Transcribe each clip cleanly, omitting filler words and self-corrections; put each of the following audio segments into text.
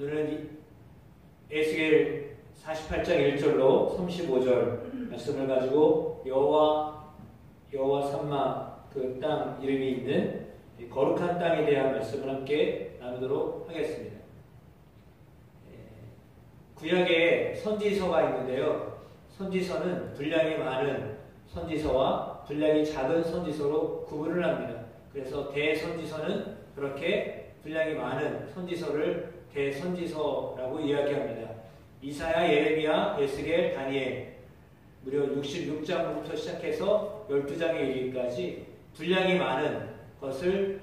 오늘은 에스겔 48장 1절로 35절 말씀을 가지고 여호와 삼마 그 땅 이름이 있는 거룩한 땅에 대한 말씀을 함께 나누도록 하겠습니다. 구약에 선지서가 있는데요. 선지서는 분량이 많은 선지서와 분량이 작은 선지서로 구분을 합니다. 그래서 대선지서는 그렇게 분량이 많은 선지서를 대선지서라고 이야기합니다. 이사야, 예레미야, 에스겔, 다니엘 무려 66장부터 시작해서 12장에 이르기까지 분량이 많은 것을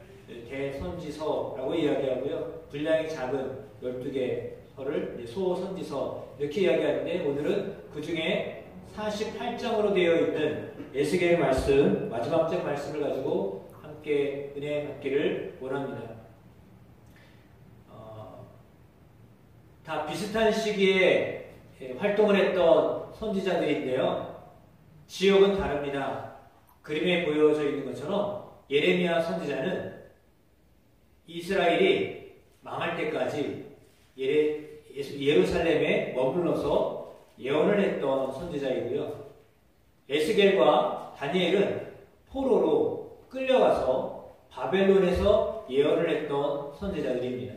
대선지서라고 이야기하고요. 분량이 작은 12개서를 소선지서 이렇게 이야기하는데, 오늘은 그 중에 48장으로 되어 있는 에스겔 말씀, 마지막 장 말씀을 가지고 함께 은혜 받기를 원합니다. 다 비슷한 시기에 활동을 했던 선지자들인데요. 지역은 다릅니다. 그림에 보여져 있는 것처럼 예레미야 선지자는 이스라엘이 망할 때까지 예루살렘에 머물러서 예언을 했던 선지자이고요. 에스겔과 다니엘은 포로로 끌려가서 바벨론에서 예언을 했던 선지자들입니다.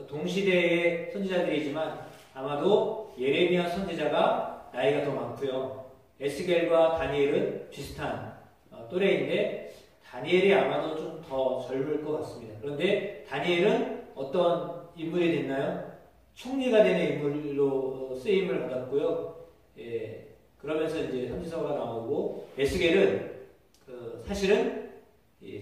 동시대의 선지자들이지만 아마도 예레미야 선지자가 나이가 더 많고요. 에스겔과 다니엘은 비슷한 또래인데 다니엘이 아마도 좀 더 젊을 것 같습니다. 그런데 다니엘은 어떤 인물이 됐나요? 총리가 되는 인물로 쓰임을 받았고요. 그러면서 이제 선지서가 나오고, 에스겔은 사실은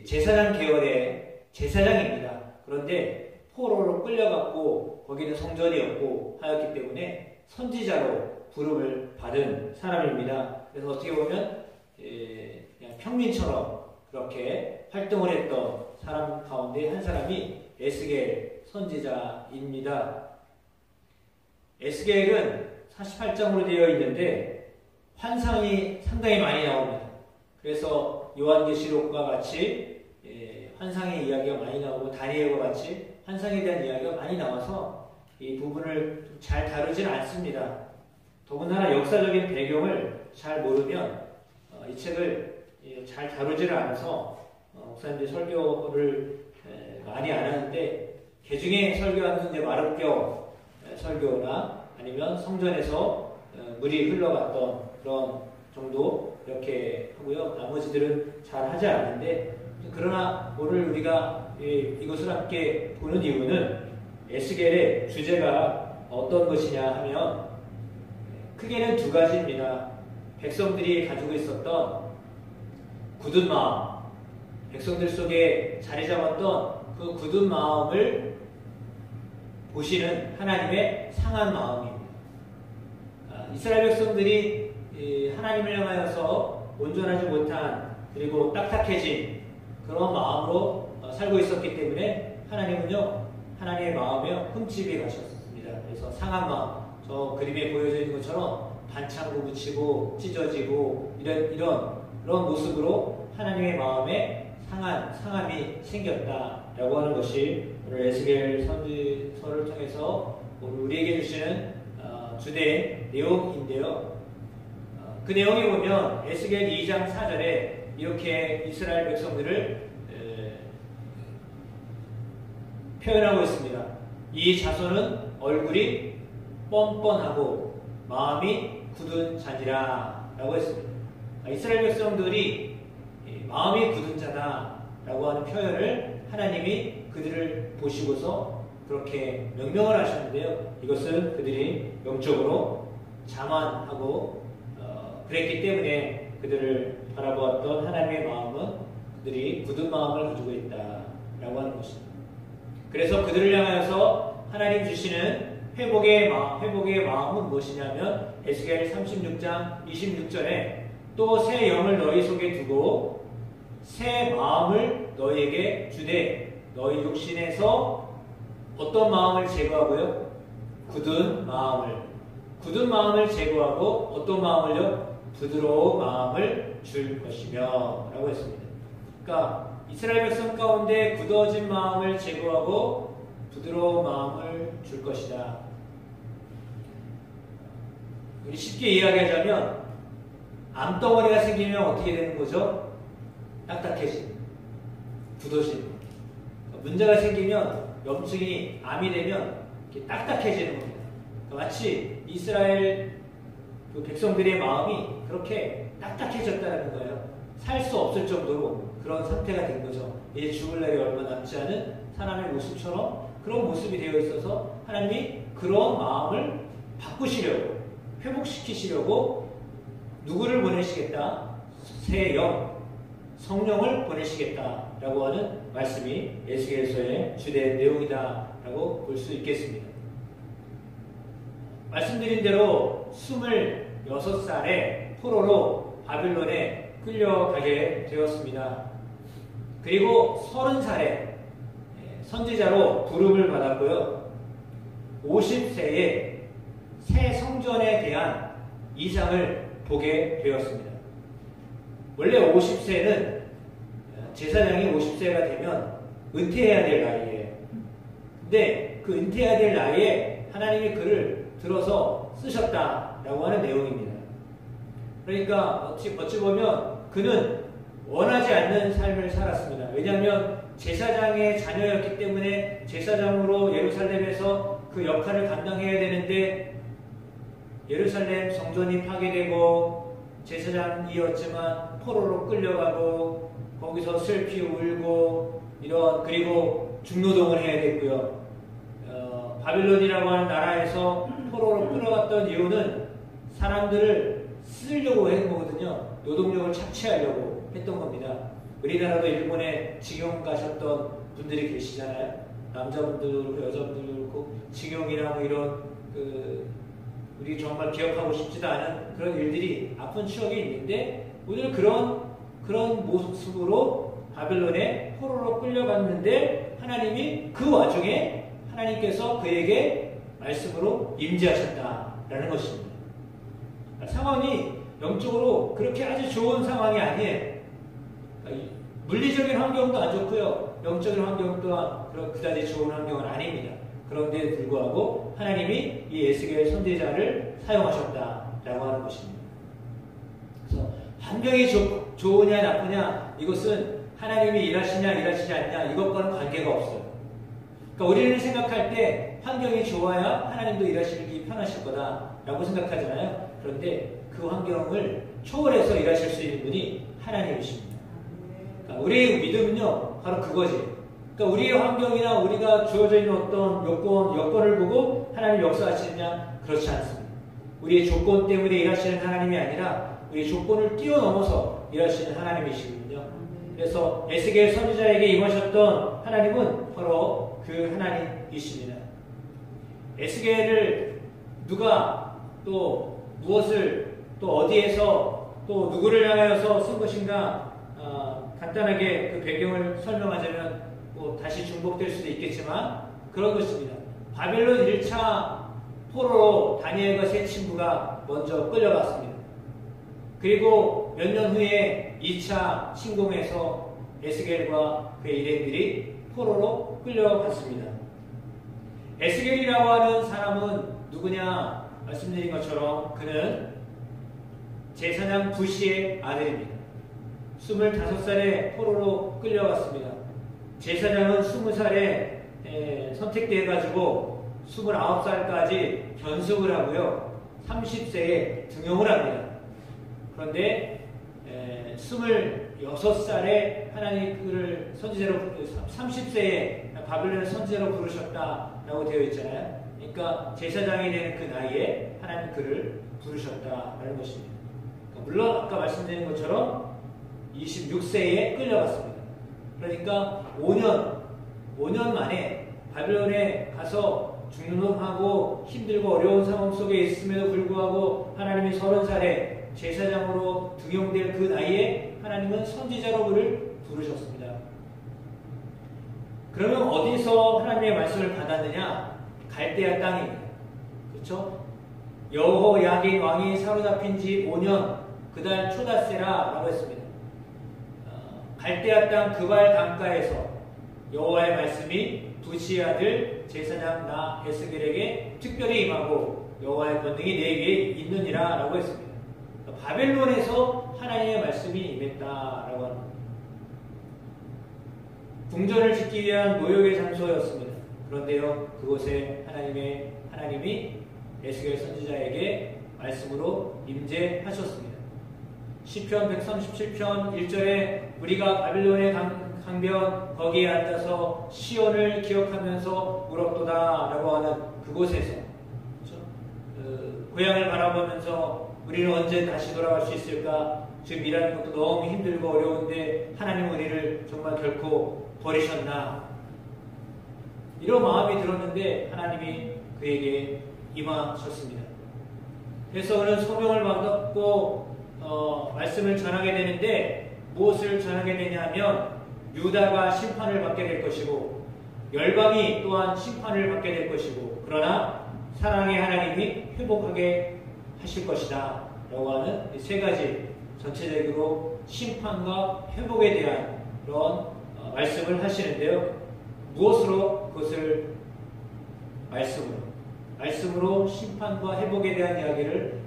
제사장 계열의 제사장입니다. 그런데 포로로 끌려갔고 거기는 성전이었고 하였기 때문에 선지자로 부름을 받은 사람입니다. 그래서 어떻게 보면 그냥 평민처럼 그렇게 활동을 했던 사람 가운데 한 사람이 에스겔 선지자입니다. 에스겔은 48장으로 되어 있는데 환상이 상당히 많이 나옵니다. 그래서 요한계시록과 같이 환상의 이야기가 많이 나오고, 다니엘과 같이 환상에 대한 이야기가 많이 나와서 이 부분을 잘 다루지는 않습니다. 더군다나 역사적인 배경을 잘 모르면 이 책을 잘 다루지를 않아서 목사님들이 설교를 많이 안 하는데, 개중에 설교하는 이제 마름뼈 설교나 아니면 성전에서 물이 흘러갔던 그런 정도 이렇게 하고요. 나머지들은 잘 하지 않는데, 그러나 오늘 우리가 이것을 함께 보는 이유는 에스겔의 주제가 어떤 것이냐 하면 크게는 두 가지입니다. 백성들이 가지고 있었던 굳은 마음, 백성들 속에 자리 잡았던 그 굳은 마음을 보시는 하나님의 상한 마음입니다. 이스라엘 백성들이 하나님을 향하여서 온전하지 못한, 그리고 딱딱해진 그런 마음으로 살고 있었기 때문에 하나님은요, 하나님의 마음에 흠집이 가셨습니다. 그래서 상한 마음, 저 그림에 보여져 있는 것처럼 반창고 묻히고 찢어지고 이런 모습으로 하나님의 마음에 상함이 생겼다라고 하는 것이 오늘 에스겔 선지서를 통해서 오늘 우리에게 주시는 주된 내용인데요. 그 내용에 보면 에스겔 2장 4절에 이렇게 이스라엘 백성들을 표현하고 있습니다. 이 자손은 얼굴이 뻔뻔하고 마음이 굳은 자니라 라고 했습니다. 이스라엘 백성들이 마음이 굳은 자다라고 하는 표현을 하나님이 그들을 보시고서 그렇게 명령을 하셨는데요. 이것은 그들이 영적으로 자만하고 그랬기 때문에 그들을 바라보았던 하나님의 마음은 그들이 굳은 마음을 가지고 있다라고 하는 것입니다. 그래서 그들을 향하여서 하나님 주시는 회복의 마음은 무엇이냐면 에스겔 36장 26절에 또 새 영을 너희 속에 두고 새 마음을 너희에게 주되 너희 육신에서 어떤 마음을 제거하고요? 굳은 마음을 제거하고 어떤 마음을요? 부드러운 마음을 줄 것이며 라고 했습니다. 그러니까 이스라엘 백성 가운데 굳어진 마음을 제거하고 부드러운 마음을 줄 것이다. 우리 쉽게 이야기하자면 암덩어리가 생기면 어떻게 되는 거죠? 딱딱해지는, 굳어지는. 문제가 생기면 염증이 암이 되면 이렇게 딱딱해지는 겁니다. 마치 이스라엘 그 백성들의 마음이 그렇게 딱딱해졌다는 거예요. 살 수 없을 정도로 그런 상태가 된 거죠. 이제 죽을 날이 얼마 남지 않은 사람의 모습처럼 그런 모습이 되어 있어서 하나님이 그런 마음을 바꾸시려고, 회복시키시려고 누구를 보내시겠다? 새 영, 성령을 보내시겠다라고 하는 말씀이 에스겔서의 주된 내용이다라고 볼 수 있겠습니다. 말씀드린 대로 26살에 포로로 바빌론에 끌려가게 되었습니다. 그리고 30살에 선지자로 부름을 받았고요. 50세에 새 성전에 대한 이상을 보게 되었습니다. 원래 50세는 제사장이 50세가 되면 은퇴해야 될 나이예요. 근데 그 은퇴해야 될 나이에 하나님이 그를 들어서 쓰셨다라고 하는 내용입니다. 그러니까 어찌 보면 그는 원하지 않는 삶을 살았습니다. 왜냐하면 제사장의 자녀였기 때문에 제사장으로 예루살렘에서 그 역할을 감당해야 되는데 예루살렘 성전이 파괴되고 제사장이었지만 포로로 끌려가고 거기서 슬피 울고 그리고 중노동을 해야 됐고요. 바빌론이라고 하는 나라에서 포로로 끌어갔던 이유는 사람들을 쓰려고 한 거거든요. 노동력을 착취하려고 했던 겁니다. 우리나라도 일본에 징용 가셨던 분들이 계시잖아요. 남자분들도 그렇고 여자분들도 그렇고 징용이나 뭐 이런 우리 정말 기억하고 싶지도 않은 그런 일들이 아픈 추억이 있는데 오늘 그런 모습으로 바벨론에 포로로 끌려갔는데 하나님이 그 와중에 하나님께서 그에게 말씀으로 임재하셨다라는 것입니다. 상황이 영적으로 그렇게 아주 좋은 상황이 아니에요. 물리적인 환경도 안 좋고요. 영적인 환경 또한 그다지 좋은 환경은 아닙니다. 그런데 불구하고 하나님이 이 에스겔 선지자를 사용하셨다라고 하는 것입니다. 그래서 환경이 좋으냐 나쁘냐 이것은 하나님이 일하시냐 일하시지 않냐 이것과는 관계가 없어요. 그러니까 우리는 생각할 때 환경이 좋아야 하나님도 일하시기 편하실 거다라고 생각하잖아요. 그런데 그 환경을 초월해서 일하실 수 있는 분이 하나님이십니다. 그러니까 우리의 믿음은요 바로 그거지. 그러니까 우리의 환경이나 우리가 주어져 있는 어떤 여건을 보고 하나님 역사하시느냐 그렇지 않습니다. 우리의 조건 때문에 일하시는 하나님이 아니라 우리의 조건을 뛰어넘어서 일하시는 하나님이시거든요. 그래서 에스겔 선지자에게 임하셨던 하나님은 바로 그 하나님이십니다. 에스겔을 누가 또 무엇을 또 어디에서 또 누구를 향하여서 쓴 것인가 간단하게 그 배경을 설명하자면 다시 중복될 수도 있겠지만 그런 것입니다. 바벨론 1차 포로로 다니엘과 세 친구가 먼저 끌려갔습니다. 그리고 몇 년 후에 2차 침공에서 에스겔과 그의 일행들이 포로로 끌려갔습니다. 에스겔이라고 하는 사람은 누구냐 말씀드린 것처럼 그는 제사장 부시의 아들입니다. 25살에 포로로 끌려갔습니다. 제사장은 20살에 선택되어가지고 29살까지 견습을 하고요. 30세에 등용을 합니다. 그런데 26살에 하나님 그를 선지자로 30세에 바벨론의 선지자로 부르셨다라고 되어 있잖아요. 그러니까 제사장이 되는 그 나이에 하나님 그를 부르셨다라는 것입니다. 그러니까 물론 아까 말씀드린 것처럼 26세에 끌려갔습니다. 그러니까 5년 만에 바벨론에 가서 중노동하고 힘들고 어려운 상황 속에 있음에도 불구하고 하나님이 30살에 제사장으로 등용될 그 나이에 하나님은 선지자로 그를 부르셨습니다. 그러면 어디서 하나님의 말씀을 받았느냐? 갈대아 땅입니다. 그렇죠? 여호야긴 왕이 사로잡힌 지 5년 그달 초닷새라라고 했습니다. 갈대아 땅 그발 강가에서 여호와의 말씀이 부시의 아들 제사장 나 에스겔에게 특별히 임하고 여호와의 권능이 내게 있느니라 라고 했습니다. 바벨론에서 하나님의 말씀이 임했다라고 합니다. 궁전을 짓기 위한 모욕의 장소였습니다. 그런데요, 그곳에 하나님이 에스겔 선지자에게 말씀으로 임재하셨습니다. 시편 137편 1절에 우리가 바벨론의 강변 거기에 앉아서 시온을 기억하면서 울었도다 라고 하는 그곳에서, 그렇죠? 고향을 바라보면서 우리는 언제 다시 돌아갈 수 있을까? 지금 일하는 것도 너무 힘들고 어려운데 하나님 우리를 정말 결코 버리셨나? 이런 마음이 들었는데 하나님이 그에게 임하셨습니다. 그래서 그는 소명을 받았고 말씀을 전하게 되는데 무엇을 전하게 되냐면 유다가 심판을 받게 될 것이고 열방이 또한 심판을 받게 될 것이고 그러나 사랑의 하나님이 회복하게 하실 것이다 라고 하는 이 세 가지 전체적으로 심판과 회복에 대한 그런 말씀을 하시는데요. 무엇으로 그것을 말씀으로 심판과 회복에 대한 이야기를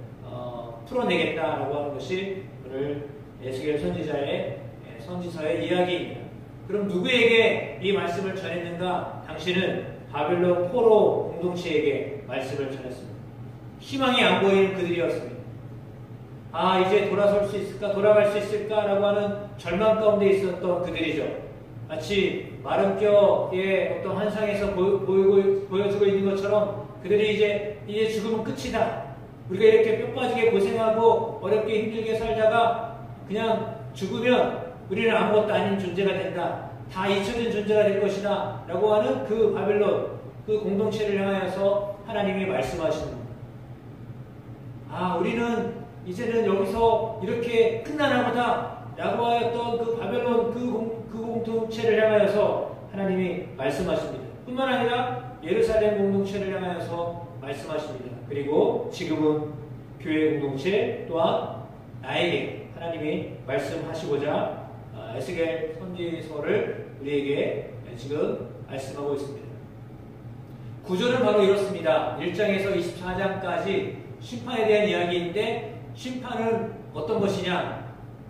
풀어내겠다라고 하는 것이 오늘 에스겔 선지자의 선지서의 이야기입니다. 그럼 누구에게 이 말씀을 전했는가? 당신은 바벨론 포로 공동체에게 말씀을 전했습니다. 희망이 안 보이는 그들이었습니다. 아, 이제 돌아설 수 있을까? 돌아갈 수 있을까라고 하는 절망 가운데 있었던 그들이죠. 마치 마른 뼈의 어떤 환상에서 보여주고 있는 것처럼 그들이 이제 죽으면 끝이다. 우리가 이렇게 뼈 빠지게 고생하고 어렵게 힘들게 살다가 그냥 죽으면 우리는 아무것도 아닌 존재가 된다. 다 잊혀진 존재가 될 것이다. 라고 하는 그 바벨론, 그 공동체를 향하여서 하나님이 말씀하시는 겁니다. 아, 우리는 이제는 여기서 이렇게 끝나나 보다. 라고 하였던 그 바벨론 그 공동체를 향하여서 하나님이 말씀하십니다. 뿐만 아니라 예루살렘 공동체를 향하여서 말씀하십니다. 그리고 지금은 교회 공동체 또한 나에게 하나님이 말씀하시고자 에스겔 선지서를 우리에게 지금 말씀하고 있습니다. 구조는 바로 이렇습니다. 1장에서 24장까지 심판에 대한 이야기인데 심판은 어떤 것이냐?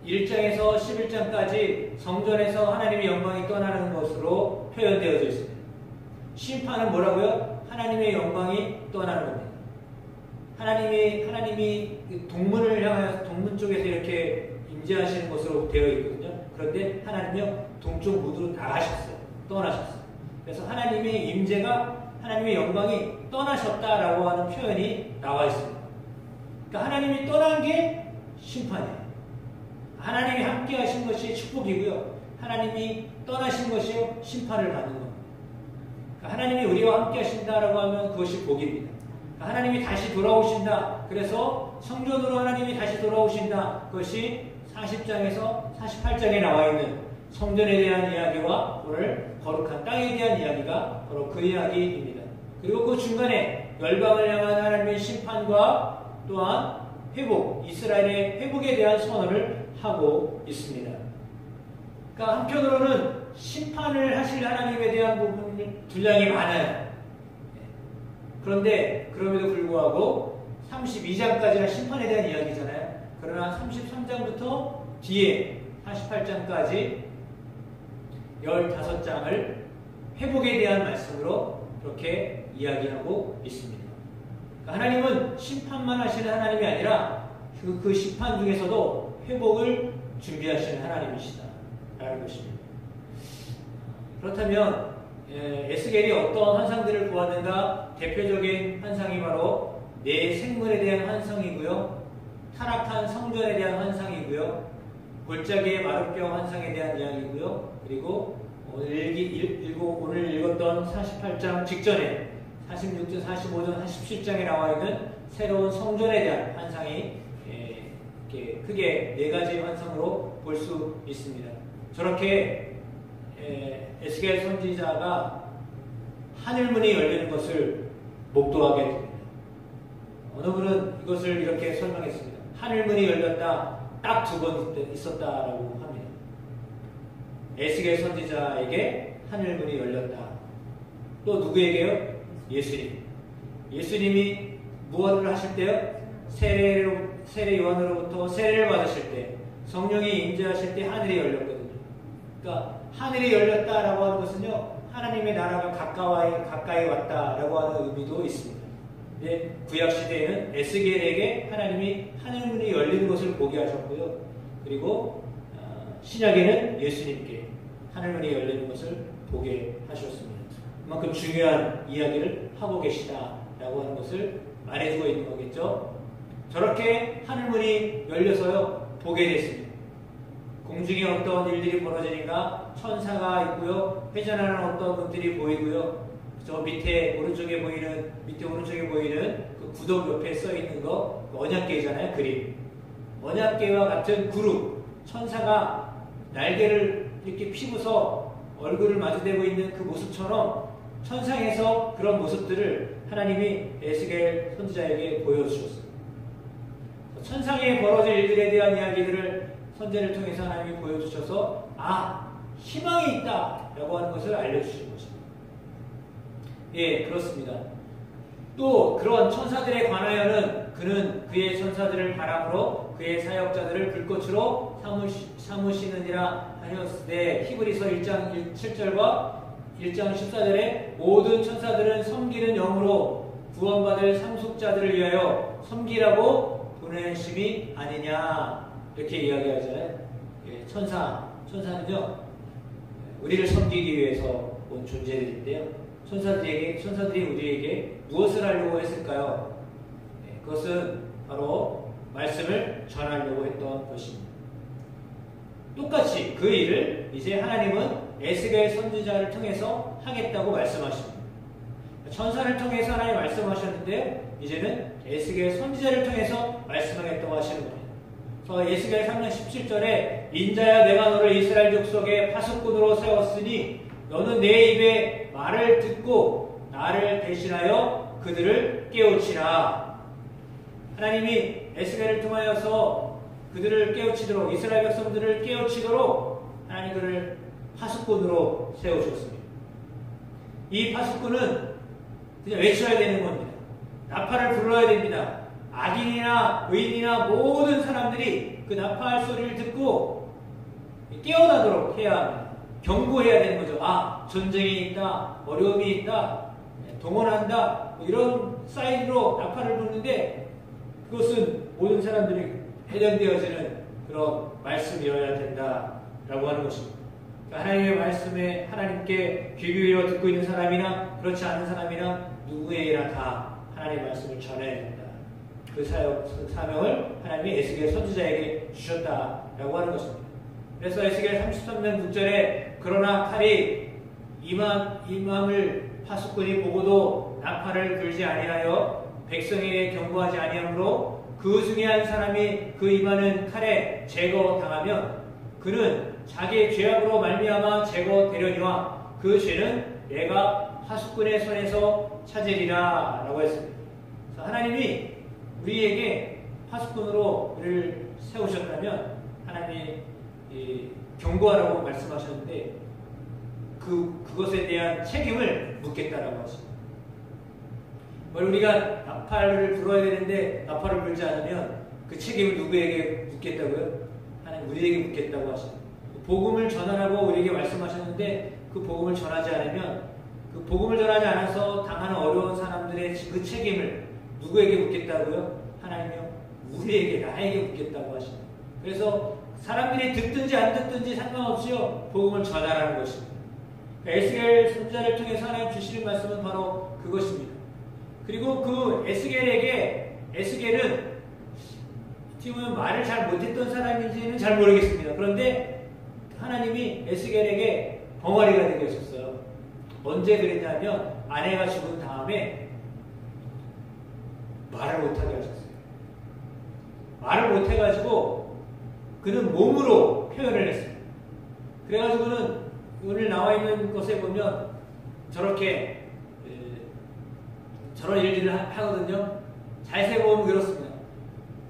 1장에서 11장까지 성전에서 하나님의 영광이 떠나는 것으로 표현되어져 있습니다. 심판은 뭐라고요? 하나님의 영광이 떠나는 겁니다. 하나님이 동문을 향하여 동문 쪽에서 이렇게 임재하시는 것으로 되어 있거든요. 그런데 하나님이요 동쪽 무드로 나가셨어요. 떠나셨어요. 그래서 하나님의 임재가 하나님의 영광이 떠나셨다라고 하는 표현이 나와 있습니다. 그러니까 하나님이 떠난 게 심판이에요. 하나님이 함께 하신 것이 축복이고요. 하나님이 떠나신 것이 심판을 받는 겁니다. 그러니까 하나님이 우리와 함께 하신다라고 하면 그것이 복입니다. 그러니까 하나님이 다시 돌아오신다. 그래서 성전으로 하나님이 다시 돌아오신다. 그것이 40장에서 48장에 나와 있는 성전에 대한 이야기와 오늘 거룩한 땅에 대한 이야기가 바로 그 이야기입니다. 그리고 그 중간에 열방을 향한 하나님의 심판과 또한 회복, 이스라엘의 회복에 대한 선언을 하고 있습니다. 그러니까 한편으로는 심판을 하실 하나님에 대한 분량이 많아요. 그런데 그럼에도 불구하고 32장까지는 심판에 대한 이야기잖아요. 그러나 33장부터 뒤에 48장까지 15장을 회복에 대한 말씀으로 그렇게 이야기하고 있습니다. 그러니까 하나님은 심판만 하시는 하나님이 아니라 그 심판 중에서도 회복을 준비하시는 하나님이시다 라는 것입니다. 그렇다면 에스겔이 어떤 환상들을 보았는가? 대표적인 환상이 바로 내 생물에 대한 환상이고요. 타락한 성전에 대한 환상이고요. 골짜기의 마른뼈 환상에 대한 이야기고요. 그리고 오늘 읽었던 48장 직전에 46절, 45절, 47장에 나와 있는 새로운 성전에 대한 환상이 크게 네 가지 환상으로 볼 수 있습니다. 저렇게 에스겔 선지자가 하늘문이 열리는 것을 목도하게 됩니다. 어느 분은 이것을 이렇게 설명했습니다. 하늘문이 열렸다, 딱 2번 있었다라고 합니다. 에스겔 선지자에게 하늘문이 열렸다. 또 누구에게요? 예수님. 예수님이 무엇을 하실 때요? 세례 요한으로부터 세례를 받으실 때, 성령이 임재하실 때 하늘이 열렸거든요. 그러니까 하늘이 열렸다라고 하는 것은요, 하나님의 나라가 가까이 왔다라고 하는 의미도 있습니다. 네, 구약 시대에는 에스겔에게 하나님이 하늘문이 열리는 것을 보게 하셨고요. 그리고 신약에는 예수님께 하늘문이 열리는 것을 보게 하셨습니다. 그만큼 중요한 이야기를 하고 계시다라고 하는 것을 말해주고 있는 거겠죠. 저렇게 하늘문이 열려서요, 보게 됐습니다. 공중에 어떤 일들이 벌어지니까 천사가 있고요, 회전하는 어떤 것들이 보이고요, 저 밑에 오른쪽에 보이는 그 구덕 옆에 써 있는 거 언약궤잖아요. 그림. 언약궤와 같은 그룹, 천사가 날개를 이렇게 피고서 얼굴을 마주대고 있는 그 모습처럼 천상에서 그런 모습들을 하나님이 에스겔 선지자에게 보여주셨어요. 천상에 벌어질 일들에 대한 이야기들을 선지자를 통해서 하나님이 보여주셔서 희망이 있다라고 하는 것을 알려주신 것입니다. 예, 그렇습니다. 또 그런 천사들에 관하여는 그는 그의 천사들을 바람으로 그의 사역자들을 불꽃으로 삼으시느니라 하였으되 히브리서 1장 7절과 1장 14절에 모든 천사들은 섬기는 영으로 구원받을 상속자들을 위하여 섬기라고 보내심이 아니냐 이렇게 이야기하잖아요. 예, 천사는요 우리를 섬기기 위해서 온 존재들인데요. 천사들이 우리에게 무엇을 하려고 했을까요? 네, 그것은 바로 말씀을 전하려고 했던 것입니다. 똑같이 그 일을 이제 하나님은 에스겔 선지자를 통해서 하겠다고 말씀하십니다. 천사를 통해서 하나님 말씀하셨는데 이제는 에스겔 선지자를 통해서 말씀하겠다고 하시는 거예요. 그래서 에스겔 3장 17절에 인자야 내가 너를 이스라엘 족속의 파수꾼으로 세웠으니 너는 내 입에 말을 듣고 나를 대신하여 그들을 깨우치라. 하나님이 에스겔을 통하여서 그들을 깨우치도록 이스라엘 백성들을 깨우치도록 하나님 그를 파수꾼으로 세우셨습니다. 이 파수꾼은 그냥 외쳐야 되는 겁니다. 나팔을 불러야 됩니다. 악인이나 의인이나 모든 사람들이 그 나팔 소리를 듣고 깨어나도록 해야 합니다. 경고해야 되는 거죠. 전쟁이 있다, 어려움이 있다, 동원한다, 이런 사인으로 나팔을 부르는데 그것은 모든 사람들이 해당되어지는 그런 말씀이어야 된다라고 하는 것입니다. 그러니까 하나님의 말씀에 하나님께 귀 기울여 듣고 있는 사람이나 그렇지 않은 사람이나 누구에게나 다 하나님의 말씀을 전해야 된다. 그 사명을 하나님이 에스겔 선지자에게 주셨다라고 하는 것입니다. 그래서 에스겔 33장 6절에 그러나 칼이 임함을 파수꾼이 보고도 나팔을 불지 아니하여 백성에게 경고하지 아니하므로 그 중에 한 사람이 그 임하는 칼에 제거당하면 그는 자기의 죄악으로 말미암아 제거되려니와 그 죄는 내가 파수꾼의 손에서 찾으리라 라고 했습니다. 하나님이 우리에게 파수꾼으로 우리를 세우셨다면 하나님이 경고하라고 말씀하셨는데 그것에 대한 책임을 묻겠다라고 하십니다. 우리가 나팔을 불어야 되는데 나팔을 불지 않으면 그 책임을 누구에게 묻겠다고요? 하나님 우리에게 묻겠다고 하십니다. 복음을 전하라고 우리에게 말씀하셨는데 그 복음을 전하지 않으면 그 복음을 전하지 않아서 당하는 어려운 사람들의 그 책임을 누구에게 묻겠다고요? 하나님이요? 우리에게 나에게 묻겠다고 하십니다. 그래서 사람들이 듣든지 안 듣든지 상관없이요 복음을 전하라는 것입니다. 에스겔 선지자를 통해서 하나님 주시는 말씀은 바로 그것입니다. 그리고 그 에스겔은 지금 말을 잘 못했던 사람인지는 잘 모르겠습니다. 그런데 하나님이 에스겔에게 벙어리가 되게 하셨어요. 언제 그랬냐면 아내가 죽은 다음에 말을 못하게 하셨어요. 말을 못해가지고 그는 몸으로 표현을 했어요. 그래가지고는 오늘 나와 있는 것에 보면 저렇게 저런 일들을 하거든요. 자세히 보면 그렇습니다.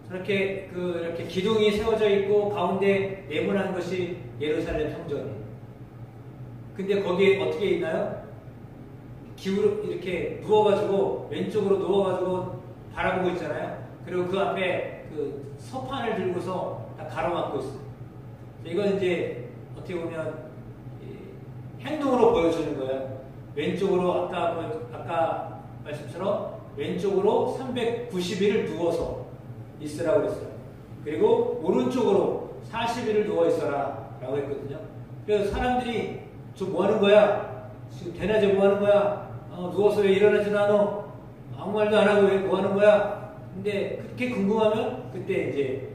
저렇게 이렇게 기둥이 세워져 있고 가운데 네모난 것이 예루살렘 성전이에요. 근데 거기에 어떻게 있나요? 기울어 이렇게 누워가지고 왼쪽으로 누워가지고 바라보고 있잖아요. 그리고 그 앞에 그 서판을 들고서 다 가로막고 있어요. 이건 이제 어떻게 보면 행동으로 보여주는 거예요. 왼쪽으로 아까 말씀처럼 왼쪽으로 390일을 누워서 있으라고 그랬어요. 그리고 오른쪽으로 40일을 누워 있어라 라고 했거든요. 그래서 사람들이 저 뭐 하는 거야? 지금 대낮에 뭐 하는 거야? 누워서 왜 일어나지도 않아? 아무 말도 안 하고 왜 뭐 하는 거야? 근데 그렇게 궁금하면 그때 이제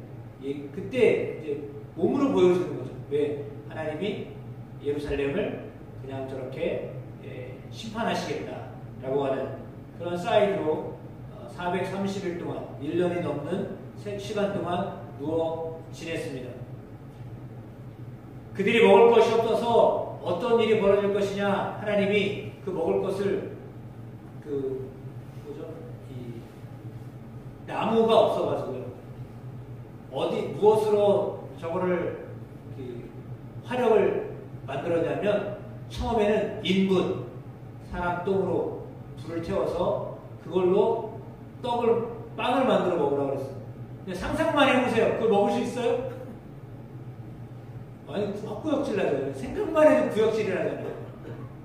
몸으로 보여주는 거죠. 왜? 하나님이 예루살렘을 그냥 저렇게 심판하시겠다라고 하는 그런 사이드로 430일 동안 1년이 넘는 시간 동안 누워 지냈습니다. 그들이 먹을 것이 없어서 어떤 일이 벌어질 것이냐, 하나님이 그 먹을 것을 나무가 없어가지고요. 무엇으로 저거를 화력을 만들었냐면 처음에는 인분, 사람 똥으로 불을 태워서 그걸로 빵을 만들어 먹으라고 그랬어요. 근데 상상만 해보세요. 그걸 먹을 수 있어요? 아니, 구역질 나잖아요. 생각만 해도 구역질이 나잖아요.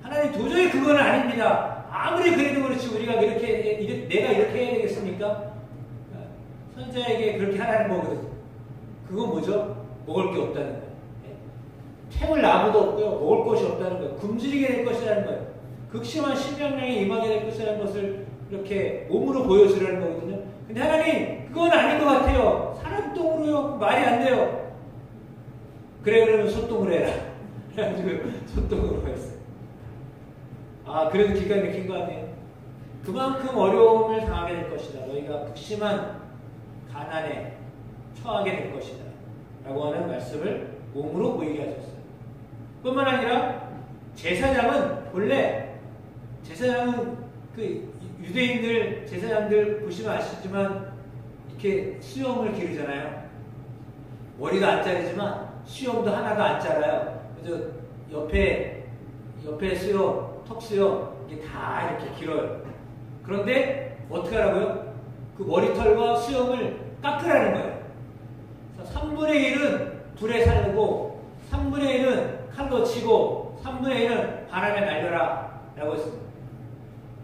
하나님 도저히 그건 아닙니다. 아무리 그래도 그렇지 우리가 내가 이렇게 해야 되겠습니까? 선자에게 그렇게 하라는 거거든요. 그건 뭐죠? 먹을 게 없다는 거예요. 태울 나무도 없고요. 먹을 것이 없다는 거예요. 굶주리게 될 것이라는 거예요. 극심한 신명량이 임하게 될 것이라는 것을 이렇게 몸으로 보여주라는 거거든요. 근데 하나님 그건 아닌 것 같아요. 사람 똥으로요. 말이 안 돼요. 그래 그러면 소똥으로 해라. 그래가지고 소똥으로 했어요. 그래도 기가 막힌 거 아니에요? 그만큼 어려움을 당하게 될 것이다. 너희가 극심한 가난에 처하게 될 것이다. 라고 하는 말씀을 몸으로 보이게 하셨어요. 뿐만 아니라 제사장은 그 유대인들 제사장들 보시면 아시지만 이렇게 수염을 기르잖아요. 머리가 안 자르지만 수염도 하나도 안 자라요. 그래서 옆에 수염, 턱 수염 이게 다 이렇게 길어요. 그런데 어떻게 하라고요? 그 머리털과 수염을 깎으라는 거예요. 3분의 1은 불에 살고 3분의 1은 칼로 치고 3분의 1은 바람에 날려라 라고 했습니다.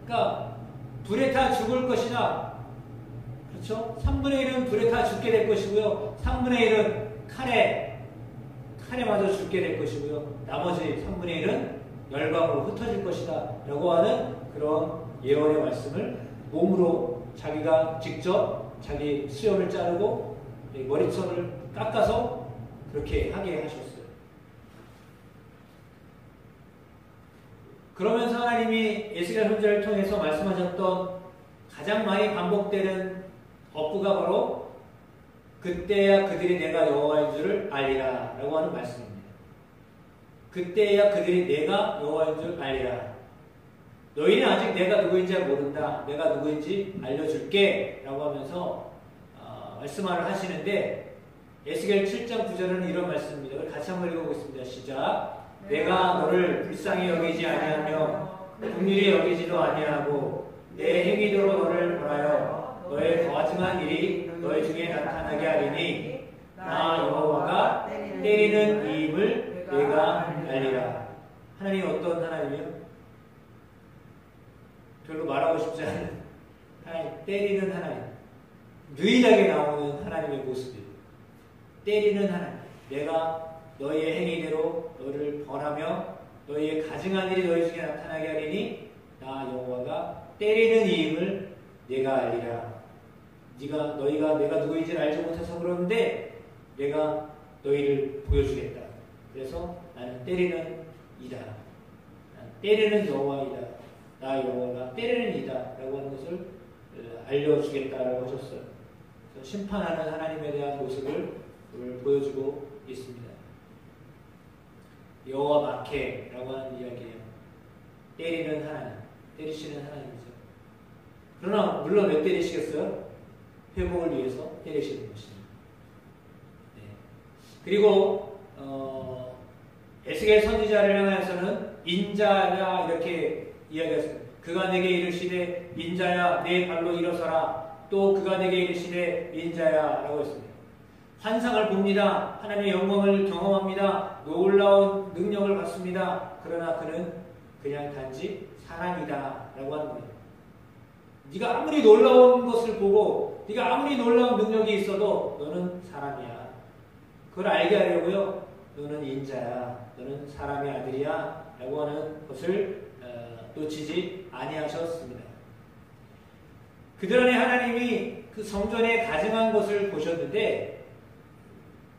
그러니까 불에 타 죽을 것이나, 그렇죠? 3분의 1은 불에 타 죽게 될 것이고요. 3분의 1은 칼에 맞아 죽게 될 것이고요. 나머지 3분의 1은 열방으로 흩어질 것이다 라고 하는 그런 예언의 말씀을 몸으로 자기가 직접 자기 수염을 자르고 머리털을 깎아서 그렇게 하게 하셨어요. 그러면서 하나님이 에스겔 선지자를 통해서 말씀하셨던 가장 많이 반복되는 어구가 바로 그때야 그들이 내가 여호와인 줄을 알리라 라고 하는 말씀입니다. 그때야 그들이 내가 여호와인 줄 알리라. 너희는 아직 내가 누구인지 모른다. 내가 누구인지 알려줄게 라고 하면서 말씀을 하시는데 에스겔 7장 9절은 이런 말씀입니다. 같이 한번 읽어보겠습니다. 시작. 내가 너를 불쌍히 여기지 아니하며 긍휼히 여기지도 아니하고 내 행위대로 너를 벌하여 너의 거짓한 일이 너희 중에 나타나게 하리니 나 여호와가 때리는 이임을 내가 알리라. 하나님 어떤 하나님이요? 별로 말하고 싶지 않은 하나님, 때리는 하나님, 유일하게 나오는 하나님의 모습이에요. 때리는 하나님, 내가 너희의 행위대로 너를 벌하며 너희의 가증한 일이 너희 중에 나타나게 하리니 나 여호와가 때리는 이임을 내가 알리라. 너희가 내가 누구인지를 알지 못해서 그러는데 내가 너희를 보여주겠다. 그래서 나는 때리는 이다. 때리는 여호와이다. 나 여호와가 때리는 이다 라고 하는 것을 알려주겠다라고 하셨어요. 그래서 심판하는 하나님에 대한 모습을 보여주고 있습니다. 여호와 마케라고 하는 이야기예요. 때리는 하나님, 때리시는 하나님이죠. 그러나 물론 왜 때리시겠어요? 회복을 위해서 때리시는 것입니다. 네. 그리고 에스겔 선지자를 향해서는 인자야 이렇게 이야기했습니다. 그가 내게 이르시되 인자야 내 발로 일어서라. 또 그가 내게 이르시되 인자야 라고 했습니다. 환상을 봅니다. 하나님의 영광을 경험합니다. 놀라운 능력을 받습니다. 그러나 그는 그냥 단지 사람이다 라고 하는 거예요. 네가 아무리 놀라운 것을 보고 네가 아무리 놀라운 능력이 있어도 너는 사람이야. 그걸 알게 하려고요. 너는 인자야. 너는 사람의 아들이야. 라고 하는 것을 놓치지 아니하셨습니다. 그들 안에 하나님이 그 성전에 가증한 것을 보셨는데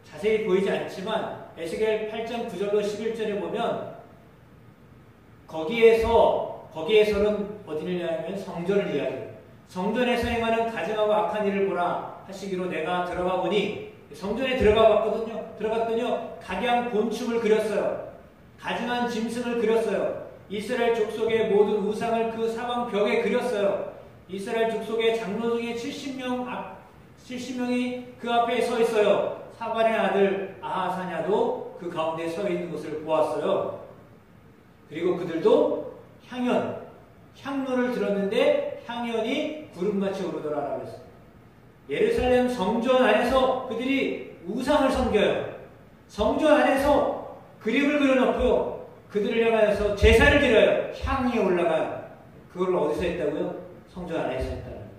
자세히 보이지 않지만 에스겔 8장 9절로 11절에 보면 거기에서는 어디를 이야기하면 성전을 이야기해요. 성전에서 행하는 가증하고 악한 일을 보라 하시기로 내가 들어가 보니 성전에 들어갔더니요 각양 곤충을 그렸어요. 가증한 짐승을 그렸어요. 이스라엘 족속의 모든 우상을 그 사방 벽에 그렸어요. 이스라엘 족속의 장로 중에 70명이 그 앞에 서 있어요. 사반의 아들 아하사냐도 그 가운데 서 있는 것을 보았어요. 그리고 그들도 향로를 들었는데 향연이 구름같이 오르더라라고 했어요. 예루살렘 성전 안에서 그들이 우상을 섬겨요. 성전 안에서 그림을 그려놓고요. 그들을 향하여서 제사를 드려요. 향이 올라가요. 그걸 어디서 했다고요? 성전 안에서 했다는 거예요.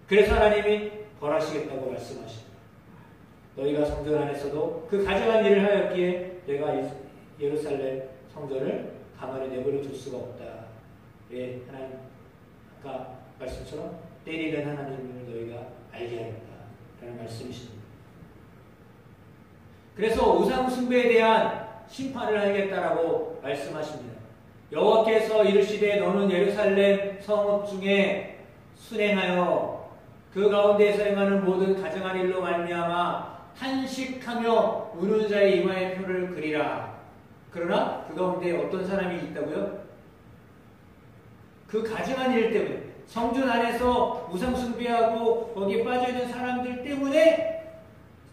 그래서 하나님이 벌하시겠다고 말씀하십니다. 너희가 성전 안에서도 그 가증한 일을 하였기에 내가 예루살렘 성전을 가만히 내버려 둘 수가 없다. 왜? 하나님 아까 말씀처럼 때리는 하나님을 너희가 알게 하였다. 라는 말씀이십니다. 그래서 우상 숭배에 대한 심판을 하겠다라고 말씀하십니다. 여호와께서 이르시되 너는 예루살렘 성읍 중에 순행하여 그 가운데에서 행하는 모든 가증한 일로 말미암아 탄식하며 우는 자의 이마에 표를 그리라. 그러나 그 가운데 어떤 사람이 있다고요? 그 가증한 일 때문에 성전 안에서 우상 숭배하고 거기에 빠져있는 사람들 때문에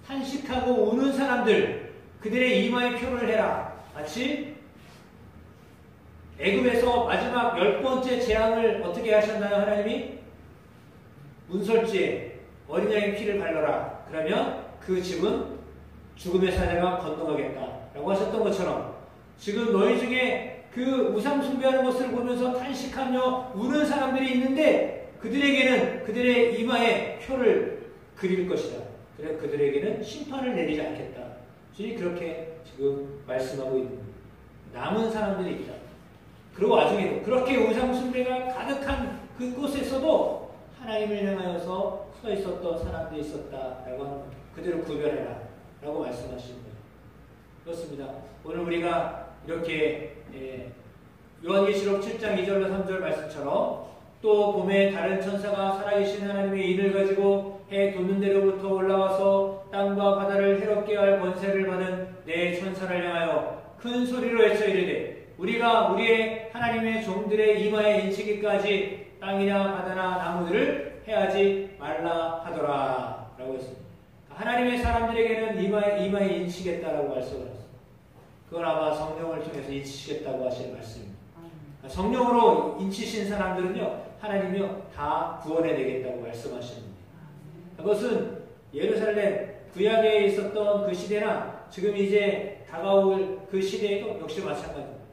탄식하고 우는 사람들, 그들의 이마에 표를 해라. 마치 애굽에서 마지막 10번째 재앙을 어떻게 하셨나요? 하나님이 문설주에 어린 양의 피를 발라라. 그러면 그 집은 죽음의 사자가 건너가겠다라고 하셨던 것처럼 지금 너희 중에 그 우상 숭배하는 것을 보면서 탄식하며 우는 사람들이 있는데 그들에게는 그들의 이마에 표를 그릴 것이다. 그래 그들에게는 심판을 내리지 않겠다. 주님 그렇게 지금 말씀하고 있는 거예요. 남은 사람들이 있다. 그리고 와중에도 그렇게 우상 숭배가 가득한 그곳에서도 하나님을 향하여서 서 있었던 사람들이 있었다라고 하는 거예요. 그들을 구별해라 라고 말씀하시는 거예요. 그렇습니다. 오늘 우리가 이렇게 요한계시록 7장 2절로 3절 말씀처럼 또 봄에 다른 천사가 살아계신 하나님의 인을 가지고 해 돋는 데로부터 올라와서 땅과 바다를 해롭게 할 권세를 받은 내 천사를 향하여 큰 소리로 외쳐 이르되 우리가 우리의 하나님의 종들의 이마에 인치기까지 땅이나 바다나 나무들을 해하지 말라 하더라 라고 했습니다. 하나님의 사람들에게는 이마에 인치겠다라고 말씀을 했습니다. 그건 아마 성령을 통해서 인치시겠다고 하시는 말씀입니다. 성령으로 인치신 사람들은요 하나님이요 다 구원해내겠다고 말씀하십니다. 그것은 예루살렘 구약에 있었던 그 시대나 지금 이제 다가올 그 시대에도 역시 마찬가지입니다.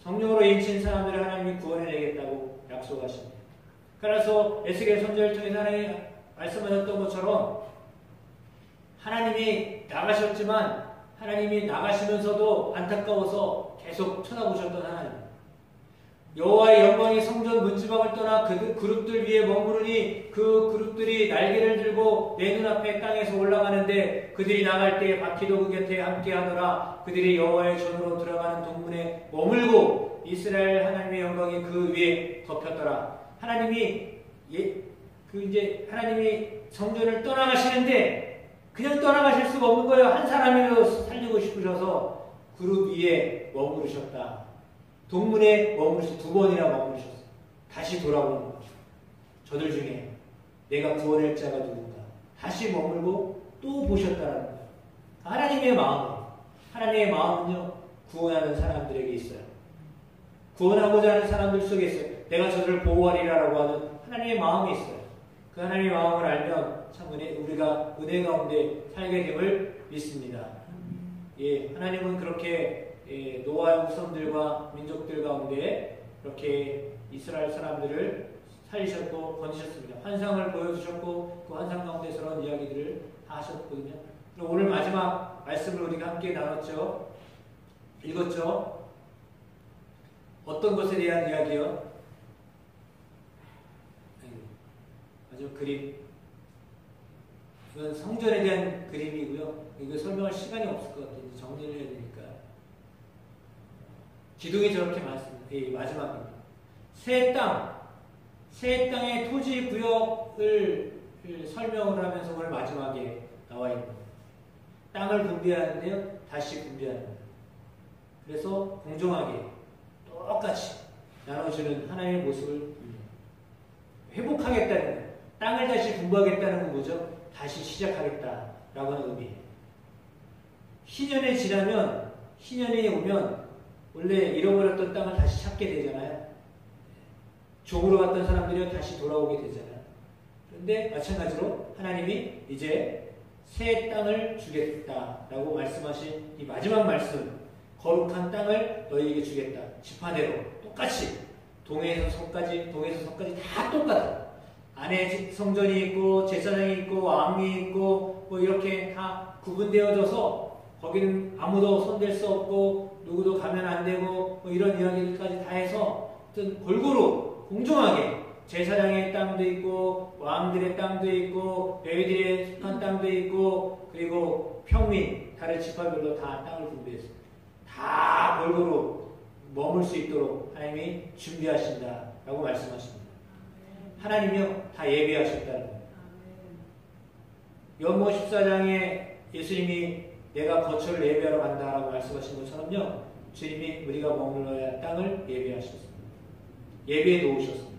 성령으로 인친 사람들을 하나님이 구원해내겠다고 약속하십니다. 그래서 에스겔 선지자를 통해서 하나님이 말씀하셨던 것처럼 하나님이 나가셨지만 하나님이 나가시면서도 안타까워서 계속 쳐다보셨던 하나님. 여호와의 영광이 성전 문지방을 떠나 그 그룹들 위에 머무르니 그 그룹들이 날개를 들고 내 눈앞에 땅에서 올라가는데 그들이 나갈 때 바퀴도 그 곁에 함께하더라. 그들이 여호와의 전으로 들어가는 동문에 머물고 이스라엘 하나님의 영광이 그 위에 덮였더라. 하나님이 하나님이 성전을 떠나가시는데 그냥 떠나가실 수가 없는 거예요. 한 사람이라도 살리고 싶으셔서 그룹 위에 머무르셨다. 동문에 머무르셔서 2번이나 머무르셨어요. 다시 돌아오는 거죠. 저들 중에 내가 구원할 자가 누군가. 다시 머물고 또 보셨다라는 거예요. 하나님의 마음은요. 구원하는 사람들에게 있어요. 구원하고자 하는 사람들 속에 있어요. 내가 저들을 보호하리라라고 하는 하나님의 마음이 있어요. 그 하나님의 마음을 알면 참 우리가 은혜 가운데 살게 됨을 믿습니다. 예, 하나님은 그렇게 노아의 후손들과 민족들 가운데 그렇게 이스라엘 사람들을 살리셨고 건지셨습니다. 환상을 보여주셨고 그 환상 가운데 저런 이야기들을 다 하셨거든요. 오늘 마지막 말씀을 우리가 함께 나눴죠. 읽었죠. 어떤 것에 대한 이야기요? 마지막 그림. 이건 성전에 대한 그림이고요. 이거 설명할 시간이 없을 것 같아요. 정리를 해야 되니까. 기둥이 저렇게 많습니다. 이 마지막입니다. 새 땅의 토지 구역을 설명을 하면서 오늘 마지막에 나와 있는 거예요. 땅을 분배하는데요. 다시 분배하는 거예요. 그래서 공정하게 똑같이 나눠주는 하나님의 모습을 회복하겠다는 거예요. 땅을 다시 분배하겠다는 건 뭐죠? 다시 시작하겠다라고 하는 의미예요. 희년에 지나면, 희년이 오면 원래 잃어버렸던 땅을 다시 찾게 되잖아요. 종으로 갔던 사람들이 다시 돌아오게 되잖아요. 그런데 마찬가지로 하나님이 이제 새 땅을 주겠다라고 말씀하신 이 마지막 말씀, 거룩한 땅을 너희에게 주겠다. 지파대로 똑같이 동에서 서까지 다 똑같아. 안에 성전이 있고 제사장이 있고 왕이 있고 뭐 이렇게 다 구분되어져서 거기는 아무도 손댈 수 없고 누구도 가면 안 되고 뭐 이런 이야기들까지 다 해서 어떤 골고루 공정하게 제사장의 땅도 있고 왕들의 땅도 있고 레위들의 속한 땅도 있고 그리고 평민 다른 지파별로 다 땅을 분배했습니다. 다 골고루 머물 수 있도록 하나님이 준비하신다라고 말씀하십니다. 하나님이요 다 예비하셨다는 겁니다. 요한복음 14장에 예수님이 내가 거처를 예비하러 간다라고 말씀하신 것처럼요 주님이 우리가 머물러야 할 땅을 예비하셨습니다. 예비해 놓으셨습니다.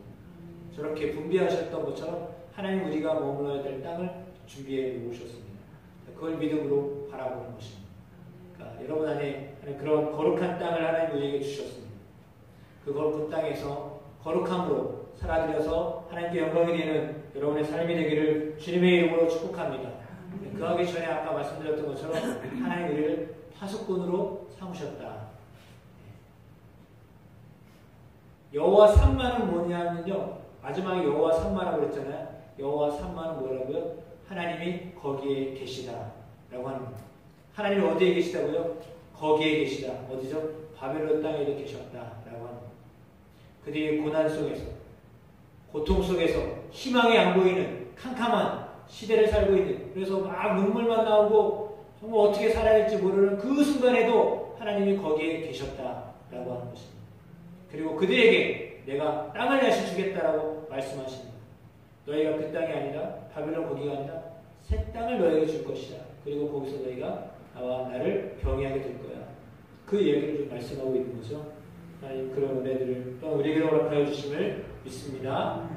저렇게 분배하셨던 것처럼 하나님 우리가 머물러야 될 땅을 준비해 놓으셨습니다. 그걸 믿음으로 바라보는 것입니다. 그러니까 여러분 안에 그런 거룩한 땅을 하나님 우리에게 주셨습니다. 그 거룩한 땅에서 거룩함으로 살아들여서 하나님께 영광이 되는 여러분의 삶이 되기를 주님의 이름으로 축복합니다. 그하기 전에 아까 말씀드렸던 것처럼 하나님 우리를 파수꾼으로 삼으셨다. 여호와 산마는 뭐냐면요. 마지막에 여호와 산마라고 그랬잖아요. 여호와 산마는 뭐라고요? 하나님이 거기에 계시다라고 하는 겁니다. 하나님이 어디에 계시다고요? 거기에 계시다. 어디죠? 바벨론 땅에도 계셨다라고 하는 겁니다. 그들이 고난 속에서 고통 속에서 희망이 안 보이는 캄캄한 시대를 살고 있는 그래서 막 눈물만 나오고 정말 어떻게 살아야 될지 모르는 그 순간에도 하나님이 거기에 계셨다라고 하는 것입니다. 그리고 그들에게 내가 땅을 다시 주겠다라고 말씀하십니다. 너희가 그 땅이 아니라 바벨론 거기가 아니라 새 땅을 너희에게 줄 것이다. 그리고 거기서 너희가 나와 나를 경외하게 될 거야. 그 얘기를 좀 말씀하고 있는 거죠. 하나님 그런 은혜들을 또 우리에게 허락하여 주심을 믿습니다.